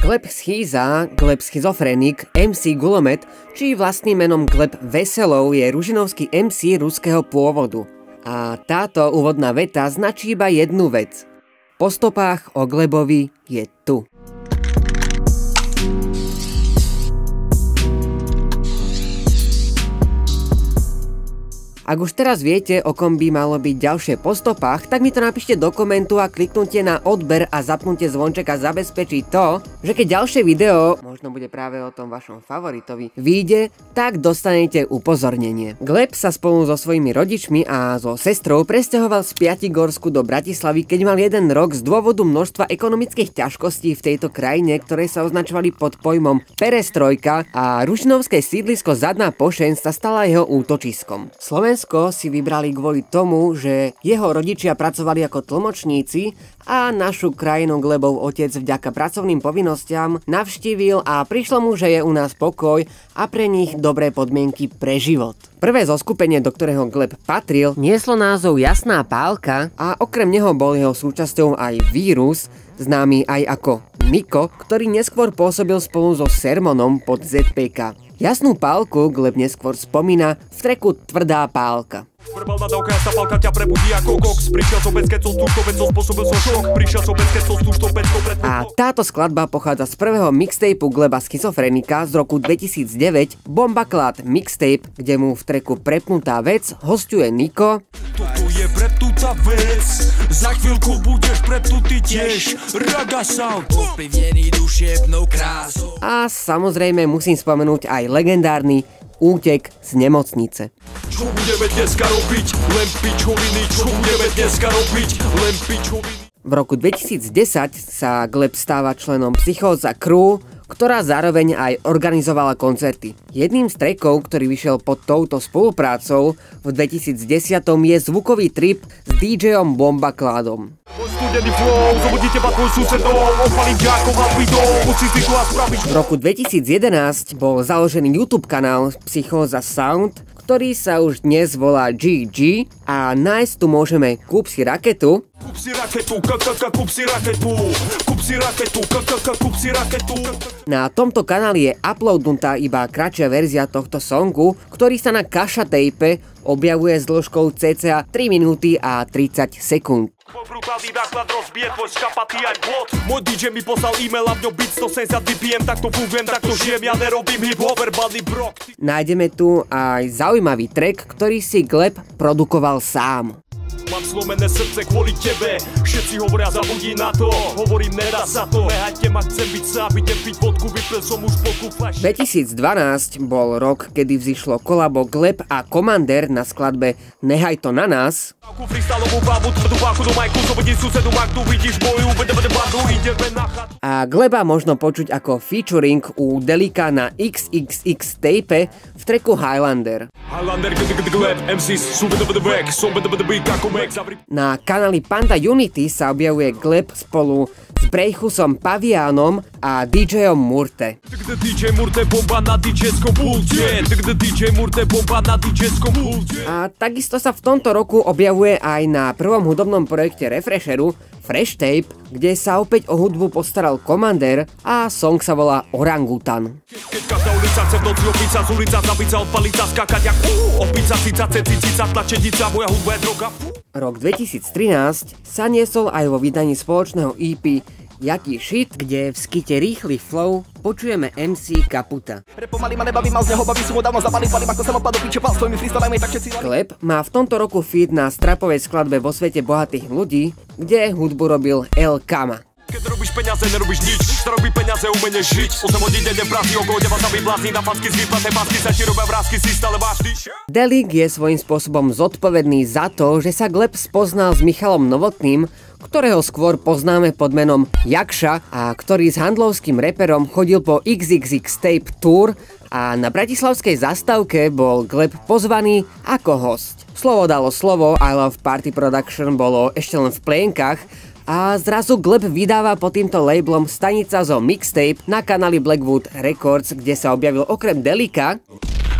Gleb Schýza, Gleb Schizofrenik, MC Gulomet, či vlastným menom Gleb Veselov je ružinovský MC ruského pôvodu. A táto úvodná veta značí iba jednu vec. Po stopách o Glebovi je tu. Ak už teraz viete, o kom by malo byť ďalšie po stopách, tak mi to napíšte do komentu a kliknutie na odber a zapnutie zvončeka zabezpečí to, že keď ďalšie video, možno bude práve o tom vašom favoritovi, vyjde, tak dostanete upozornenie. Gleb sa spolu so svojimi rodičmi a so sestrou presťahoval z Piatigorsku do Bratislavy, keď mal 1 rok z dôvodu množstva ekonomických ťažkostí v tejto krajine, ktoré sa označovali pod pojmom perestrojka, a ružinovské sídlisko Zadná Pošeň sa stala jeho útočiskom. Slovensko si vybrali kvôli tomu, že jeho rodičia pracovali ako tlmočníci a našu krajinu Glebov otec vďaka pracovným povinnostiam navštívil a prišlo mu, že je u nás pokoj a pre nich dobré podmienky pre život. Prvé zoskupenie, do ktorého Gleb patril, nieslo názov Jasná Pálka a okrem neho bol jeho súčasťou aj Vírus, známy aj ako Niko, ktorý neskôr pôsobil spolu so Sermonom pod ZPK. Jasnú pálku Gleb neskôr spomína v treku Tvrdá pálka. A táto skladba pochádza z prvého mixtapeu Gleba Schizofrenika z roku 2009 Bombaklad Mixtape, kde mu v treku Prepnutá vec hosťuje Niko. Toto je prepnutá vec, za chvíľku budeš prepnutý tiež, Raga Sound, ovplyvnený duševnou krásou. A samozrejme musím spomenúť aj legendárny Útek z nemocnice. Čo budeme dneska robiť? Len pičoviny. Čo budeme dneska robiť? Len pičoviny. V roku 2010 sa Gleb stáva členom Psychóza Crew, ktorá zároveň aj organizovala koncerty. Jedným z trackov, ktorý vyšiel pod touto spoluprácou v 2010 je zvukový trip s DJom Bombakladom. V roku 2011 bol založený YouTube kanál Psychóza Sound, ktorý sa už dnes volá GG, a nájsť tu môžeme Kúp si raketu. Kúp si raketu, kúp si raketu, kúp si raketu, kúp si raketu. Na tomto kanáli je uploadnutá iba kratšia verzia tohto songu, ktorý sa na Kaša Tape objavuje s dĺžkou cca 3 minúty a 30 sekúnd. Brutálny náklad rozbije tvoj škapatý aj plot. Môj DJ mi poslal e-mail a v ňom beat 170 BPM, takto fungujem, takto žijem, ja nerobím hip-hop, verbálny brok. Nájdeme tu aj zaujímavý track, ktorý si Gleb produkoval sám. Mám slomené srdce kvôli tebe, všetci hovoria zabudí na to, hovorím nedá sa to, nehajte ma, chcem byť sám, idem piť vodku, vypil som už boku flash. 2012 bol rok, kedy vzýšlo kolabo Gleb a Commander na skladbe Nehaj to na nás. A Gleba možno počuť ako featuring u Delika na XXX Tape v treku Highlander. Na kanáli Panda Unity sa objavuje Gleb spolu s Brejchusom Paviánom a DJom Murte. A takisto sa v tomto roku objavuje aj na prvom hudobnom projekte Refresheru Fresh Tape, kde sa opäť o hudbu postaral Commander a song sa volá Orangutan. Rok 2013 sa niesol aj vo vydaní spoločného EP Jaký shit, kde v skite Rýchly flow počujeme MC Kaputa. Gleb má v tomto roku feat na strapovej skladbe Vo svete bohatých ľudí, kde hudbu robil El Kama. Keď robíš peniaze, nerobíš nič, čo robí peniaze, umenie žiť. 8 hodín denne v práci, okolo teba sa vyblázni, na facky z výplaté masky sa ti robia vrásky, si stále vážny. Delik je svojím spôsobom zodpovedný za to, že sa Gleb spoznal s Michalom Novotným, ktorého skôr poznáme pod menom Jakša a ktorý s handlovským reperom chodil po XXX Tape Tour a na bratislavskej zastávke bol Gleb pozvaný ako host. Slovo dalo slovo, I Love Party Production bolo ešte len v plienkach a zrazu Gleb vydáva pod týmto labelom Stanica zo Mixtape na kanáli Blackwood Records, kde sa objavil okrem Delika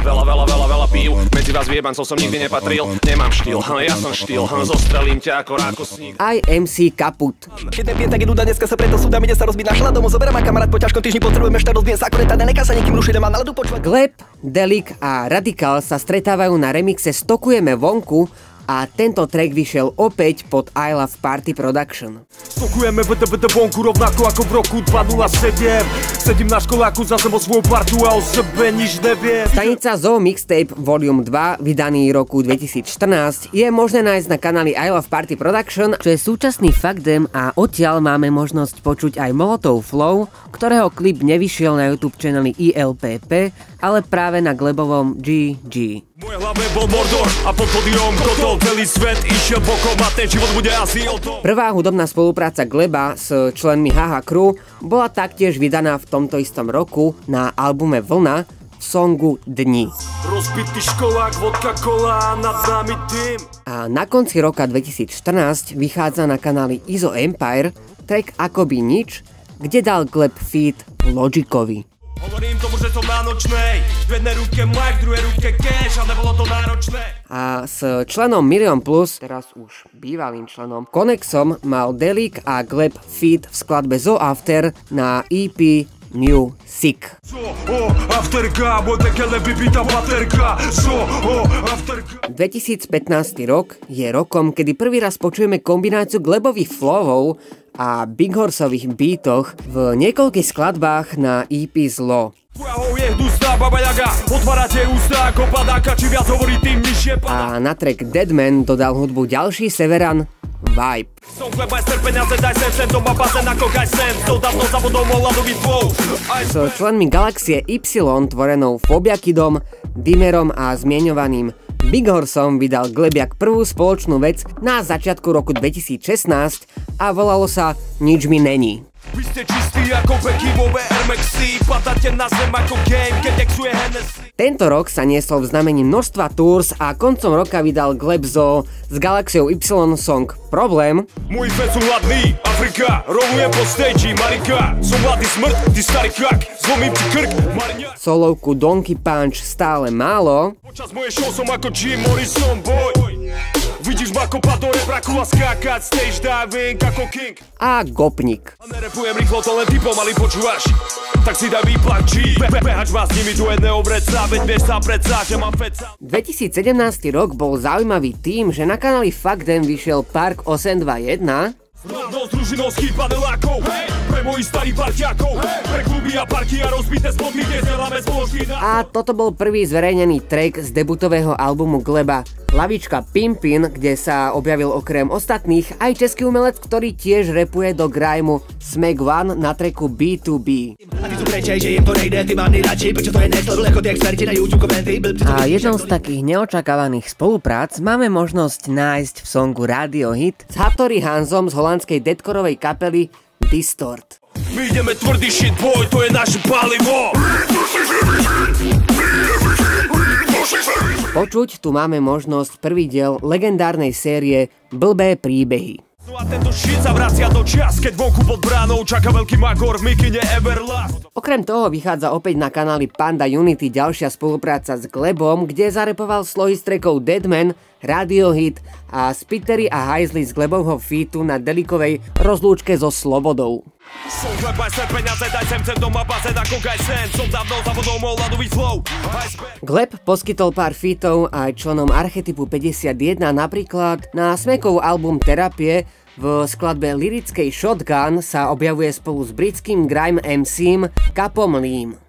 Veľa pív. Medzi vás viebancov som nikdy nepatril. Nemám štýl, ja som štýl. Zostrelím ťa ako rákosník. Aj MC Kaput. Jeden pientak je nuda, dneska sa preto súdam, ide sa rozbiť na šladomu. Zoberám ma kamarát, po ťažkom týždni potrebujeme štát, rozbijem sa akurát, nenechá sa nikým rušiť, nemám náladu počúvať. Gleb, Delik a Radikál sa stretávajú na remixe Stokujeme vonku a tento track vyšiel opäť pod I Love Party Production. Stokujeme vonku rovnako ako v roku 2007. Sedím na školáku, zase o svoju partu a o sebe nič neviem. Stanica Zoo Mixtape Volume 2, vydaný roku 2014, je možné nájsť na kanáli I Love Party Production, čo je súčasný Fakdem a odtiaľ máme možnosť počuť aj Molotov Flow, ktorého klip nevyšiel na YouTube channeli ILPP, ale práve na Glebovom GG. Moje hlave bol Mordor a pod pódium kotol, celý svet išiel bokom a ten život bude asi o tom. Prvá hudobná spolupráca Gleba s členmi HH Crew bola taktiež vydaná v tomto istom roku na albume Vlna v songu Dni. Rozbitý školák, vodka kola, nad nami tým. A na konci roka 2014 vychádza na kanáli Izo Empire track Akoby nič, kde dal Gleb feat Logicovi. Hovorím tomu, že som nánočnej, v jednej ruke mic, v druhej ruke cash, ale nebolo to náročné. A s členom Milion Plus, teraz už bývalým členom Konexom, mal Delik a Gleb feat v skladbe Zo After na EP New Sick. 2015 rok je rokom, kedy prvý raz počujeme kombináciu Glebových flowov a Big Horseových beatoch v niekoľkých skladbách na EP Zlo. A na track Deadman dodal hudbu ďalší Severan Vibe. S členmi Galaxie Y tvorenou Fobiakidom, Dimerom a zmieňovaným Big Horseom vydal Glebiak prvú spoločnú vec na začiatku roku 2016 a volalo sa Nič mi není. Vy ste čistí ako Beckymové Air Maxi, padáte na zem ako game, keď exuje Hennessy. Tento rok sa niesol v znamení množstva tours a koncom roka vydal Glebzo s Galaxiou Y song Problém. Môj fans sú hladný, Afrika, roluje po stage, Marika, som mladý smrt, ty starý krak, zlomím ti krk, Marňa. Solovku Donkey Punch Stále málo. Počas mojej show som ako Jim Morrison, boy. Vidíš ma kopať do rebraku a skákať, stage diving ako king. A Gopnik. A nerepujem rýchlo, to len ty pomaly počúvaš. Tak si daj výplak G. Behač ma s nimi do jedného vreca, veď vieš sa predsa, že mám feca. 2017 rok bol zaujímavý tým, že na kanáli Fakdem vyšiel Park 821. S družinou z panelákov, pre mojich starých parťákov, pre kluby a parky a rozbité spodky, kde zdeláme spoločný. A toto bol prvý zverejnený track z debutového albumu Gleba Lavička Pimpin, kde sa objavil okrem ostatných aj český umelec, ktorý tiež rapuje do grajmu Smack One na tracku B2B. A jednou z takých neočakávaných spoluprác máme možnosť nájsť v songu Radio Hit s Hattori Hanzom z holandskej deathcoreovej kapely Distort. My ideme tvrdý shit, boy, to je naše palivo. Počuť tu máme možnosť prvý diel legendárnej série Blbé príbehy. No a tento shit sa vracia do čas, keď vonku pod bránou čaká veľký magor v mikine Everlast. Okrem toho vychádza opäť na kanáli Panda Unity ďalšia spolupráca s Glebom, kde zarepoval slohy z trackov Deadman, Radio Hit a Spittery a Heisley z Glebovho featu na Delikovej Rozlúčke so slobodou. Som Gleb, aj sem peniaze, daj sem doma bazén ako Gajsen. Som dávno za vodou môj ľadový flow. Gleb poskytol pár featov aj členom Archetypu 51, napríklad na Smekov album Terapie. V skladbe Lyrickej Shotgun sa objavuje spolu s britským grime MC'm Capom Leem.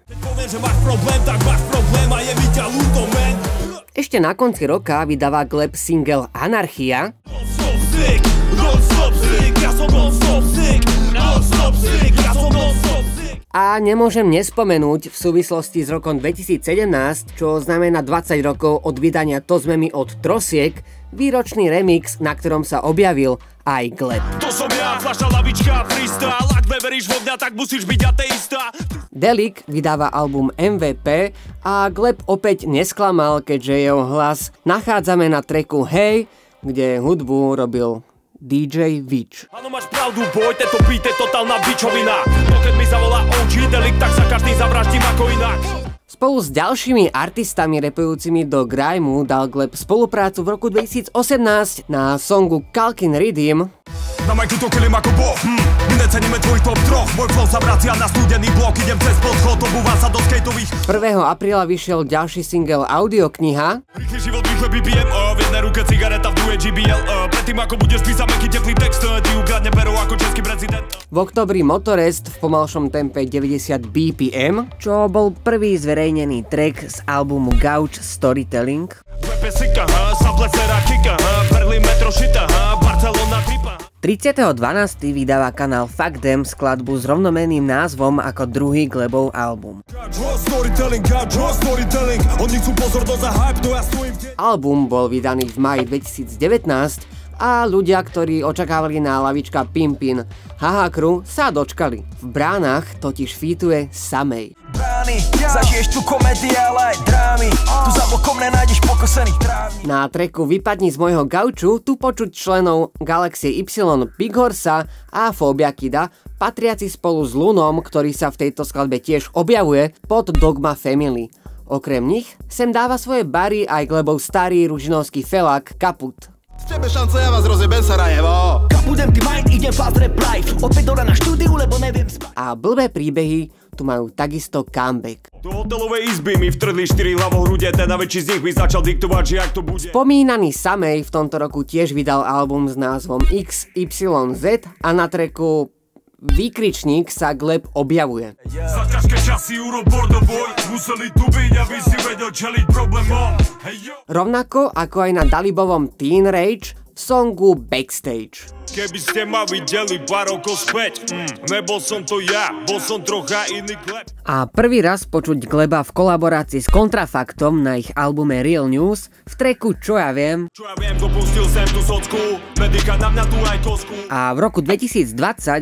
Ešte na konci roka vydáva Gleb single Anarchia. A nemôžem nespomenúť v súvislosti s rokom 2017, čo znamená 20 rokov od vydania To sme my od Trosiek, výročný remix, na ktorom sa objavil aj Gleb. To som ja, fľaša lavička, freestyle, ak neveríš vo mňa, tak musíš byť ateista. Delik vydáva album MVP a Gleb opäť nesklamal, keďže jeho hlas nachádzame na tracku Hej, kde hudbu robil DJ Witch. Áno, máš pravdu, boj, tento beat je totálna bičovina. No keď mi zavolá OG Delik, tak sa každý zavraždím ako inak. Spolu s ďalšími artistami rapujúcimi do grimeu dal Gleb spoluprácu v roku 2018 na songu Kalkin Rhythm. Na majku to kelím ako boh, my neceníme tvojich top troch. Môj flow sa vracia na studený blok, idem cez podchod, obúvam sa do skateových. 1. apríla vyšiel ďalší single Audiokniha. Rýchly život, rýchle BPM, v jednej ruke cigareta, v druhej GBL. Predtým ako budeš písať mäkký teplý text, ti ukradne pero ako český prezident. V oktobri Motorest v pomalšom tempe 90 BPM, čo bol prvý zverejnený track z albumu Gauch Storytelling. 30.12. vydáva kanál Fuck Them skladbu s rovnomenným názvom ako druhý Glebov album. Album bol vydaný v máji 2019 a ľudia, ktorí očakávali na lavička Pimpin Haha Crew, sa dočkali. V bránach totiž featuje Samej. Brány, zažiješ tu komedie, ale aj drámy. Tu za bokom nenájdeš pokosených trávnik. Na tracku Vypadni z môjho gauču tu počuť členov Galaxie Y, Big Horsa a Phobia Kida, patriaci spolu s Lunom, ktorý sa v tejto skladbe tiež objavuje pod Dogma Family. Okrem nich sem dáva svoje bary aj Glebov starý ružinovský felák Kaput. Z tebe šance, ja vás rozjebem Sarajevo. Kapudem ty mind, idem fast rap life. Opäť dole na štúdiu, lebo neviem spať. A blbé príbehy tu majú takisto comeback. Do hotelovej izby mi vtrhli 4 hlavohrude, ten najväčší z nich mi začal diktovať, že jak to bude. Spomínaný Samej v tomto roku tiež vydal album s názvom XYZ a na tracku Výkričník sa Gleb objavuje. Za ťažké časy urob bordoboj, museli tu byť, aby si vedel čeliť problémom. Rovnako ako aj na Dalibovom Teen Rage v songu Backstage. Keby ste ma videli pár rokov späť, nebol som to ja, bol som trocha iný Gleb. A prvý raz počuť Gleba v kolaborácii s Kontrafaktom na ich albume Real News v tracku Čo ja viem. Čo ja viem, dopustil sem tú socku, medika na mňa tu aj kosku. A v roku 2020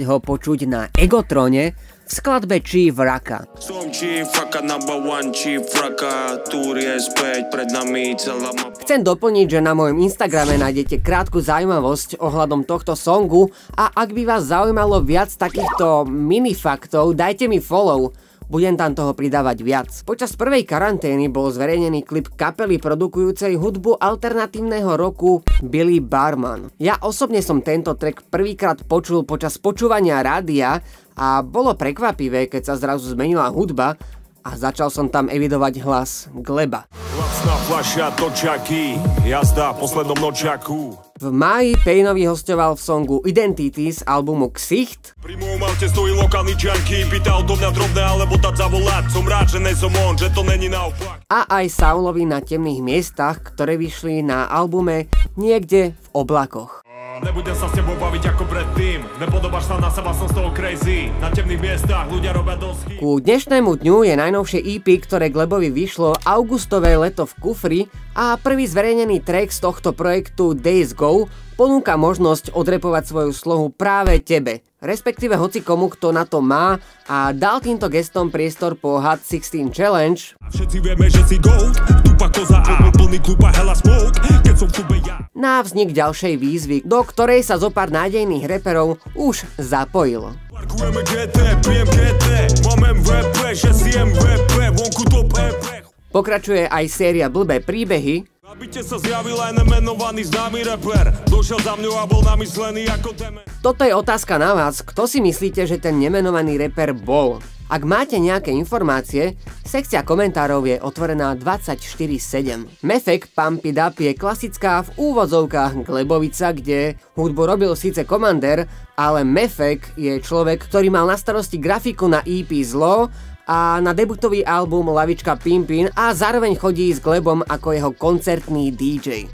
ho počuť na Egotrone v skladbe Chief Raka. Som Chief Raka, number one Chief Raka, túr je späť, pred nami celá mapa. Chcem doplniť, že na mojom Instagrame nájdete krátku zaujímavosť ohľadom tohto songu a ak by vás zaujímalo viac takýchto mini faktov, dajte mi follow. Budem tam toho pridávať viac. Počas prvej karantény bol zverejnený klip kapely produkujúcej hudbu alternatívneho roku Billy Barman. Ja osobne som tento track prvýkrát počul počas počúvania rádia a bolo prekvapivé, keď sa zrazu zmenila hudba a začal som tam evidovať hlas Gleba. Lacná fľaša točaky, jazda v poslednom nočaku. V máji Paynovi hostoval v songu Identity z albumu Ksicht. Pri mojom aute stojí lokálny junkie, pýtal do mňa drobné alebo dať zavolať. Som rád, že nejsom on, že to není naopak. A aj Saulovi na temných miestach, ktoré vyšli na albume Niekde v oblakoch. Nebudem sa s tebou baviť ako predtým, nepodobáš sa na seba, som z toho crazy. Na temných miestach ľudia robia dosky. Ku dnešnému dňu je najnovšie EP, ktoré Glebovi vyšlo, Augustové leto v kufri a prvý zverejnený track z tohto projektu Days Go ponúka možnosť odrepovať svoju slohu práve tebe, respektíve hocikomu, kto na to má a dal týmto gestom priestor po Hot 16 Challenge. Všetci vieme, že si gold, tupa koza a plný kluba hella smoke, keď som v tube ja. Na vznik ďalšej výzvy, do ktorej sa zopár nádejných reperov už zapojilo. Parkujeme GT, pijem GT, mám MVP, že si MVP, vonku top EP. Pokračuje aj séria Blbé príbehy. Na byte sa zjavil aj nemenovaný známy rapper, došiel za mňou a bol namyslený ako dement. Toto je otázka na vás, kto si myslíte, že ten nemenovaný rapper bol? Ak máte nejaké informácie, sekcia komentárov je otvorená 24/7. Mefek Pump It Up je klasická v úvodzovkách Glebovica, kde hudbu robil síce Commander, ale Mefek je človek, ktorý mal na starosti grafiku na EP Zlo a na debutový album Lavička Pimpin a zároveň chodí s Glebom ako jeho koncertný DJ.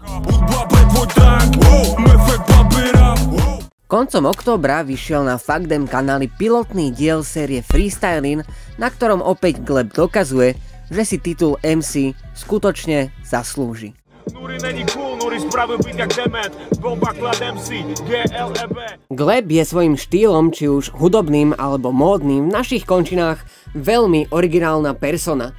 Koncom októbra vyšiel na Fuck Them kanáli pilotný diel série Freestylin, na ktorom opäť Gleb dokazuje, že si titul MC skutočne zaslúži. Gleb je svojím štýlom, či už hudobným alebo módnym, v našich končinách veľmi originálna persona.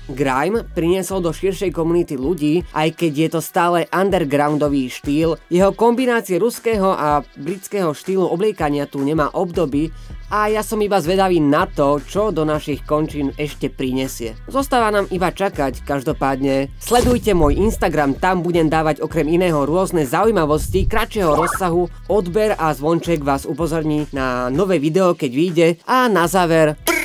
Grime priniesol do širšej komunity ľudí, aj keď je to stále undergroundový štýl. Jeho kombinácie ruského a britského štýlu obliekania tu nemá obdoby a ja som iba zvedavý na to, čo do našich končín ešte prinesie. Zostáva nám iba čakať, každopádne. Sledujte môj Instagram, tam budem dávať okrem iného rôzne zaujímavosti kratšieho rozsahu. Odber a zvonček vás upozorní na nové video, keď vyjde. A na záver...